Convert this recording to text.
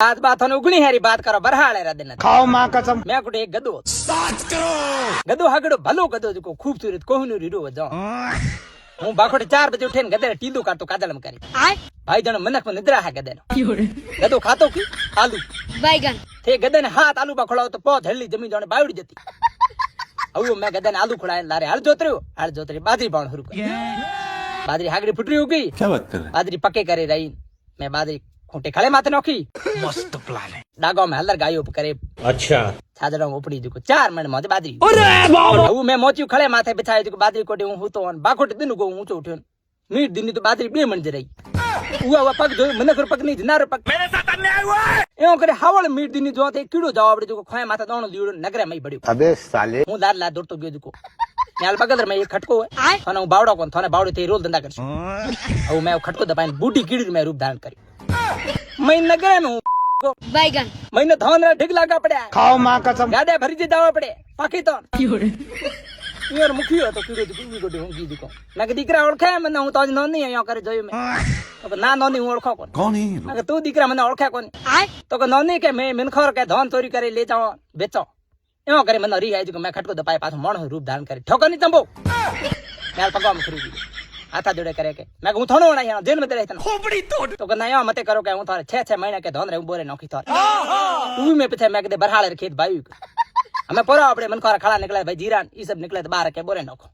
बात होने उगनी हैरी बात करो बरहाड़े रा दिन खाओ मां कसम मैं कुटे एक गदो साच करो गदो हगड़ो भलो गदो जो खूबसूरत कोहनु रीरो जो हूं बाखोटे 4 बजे उठे गदे टींदू काटो कादल में करी भाई जण मनक में निद्रा है गदे गदो खातो की आलू बैगन थे गदे ने हाथ आलू बा खोलाओ तो पौध हल्ली जमीन जण बावड़ी जती अब मैं गदे ने आलू खोलाए लारे हल जोतरी बाजरी बाण हुरु बाजरी हागड़ी फुटरी हो गई क्या बात कर रहे बाजरी पके करे रही मैं बाजरी खूंटे खड़े माथे नोखी मस्त प्लान है डागो में हलर गायो करे अच्छा छाजड़ा उपड़ी जो 4 मिनट में बाजरी अरे मैं मोची खड़े माथे बिछाए जो बाजरी कोटे हूं तो बाखोटे दिन को ऊंचो उठ्यो मीट दिन तो बाजरी 2 मिनट रही उवा पग जो मन कर पग नहीं जनार पग मेरे साथ अन्याय हुआ है एओ करे हावल मीट दिन जो ते कीड़ो जाव आपड़े जो खोए माथा दोणो लीड़ो नगरे में बड़ियो अबे साले हूं लार ला दौड़तो गयो जो याल बगल में ये खटको है थाने बावड़ा कोन थाने बावड़े ते रोल धंधा करछ अब मैं खटको दबाइन बूटी कीड़ी में रूप धारण करी मैं नगरे में बैगन मैंने धान रा ढिग लागा पड़े खाओ मां कसम गाडे भरी जे जावा पड़े पाकी तो यार मुखियो तो कीड़ो जो गोडे होंगी दिको मैं के दीकरा ओळखे मने हूं तो नोनी आयो करे जोयो मैं तो ना नोनी हूं ओळखो कौन है मैं तू दीकरा मने ओळखे कोनी तो के नोनी के मैं मिनखोर के धान चोरी करे ले जाओ बेचो एओ करे मने री है जो मैं खटको दपाए पाछो मण रूप धारण करे ठोकर नी चंबो यार पगवा में खरीदी आता जोड़े करे के मैं हूं थोनो ना यहां जेल में रहता खोपड़ी तोड़ तो के नया मते करो के हूं थारे 6 महीने के धोन रे बोरे नोखी थार तू में पछे मैं के बरहाले खेत बायू हमें पोरा अपने मन खरा खड़ा निकले भाई जीरान ई सब निकले तो बाहर के बोरे नोखो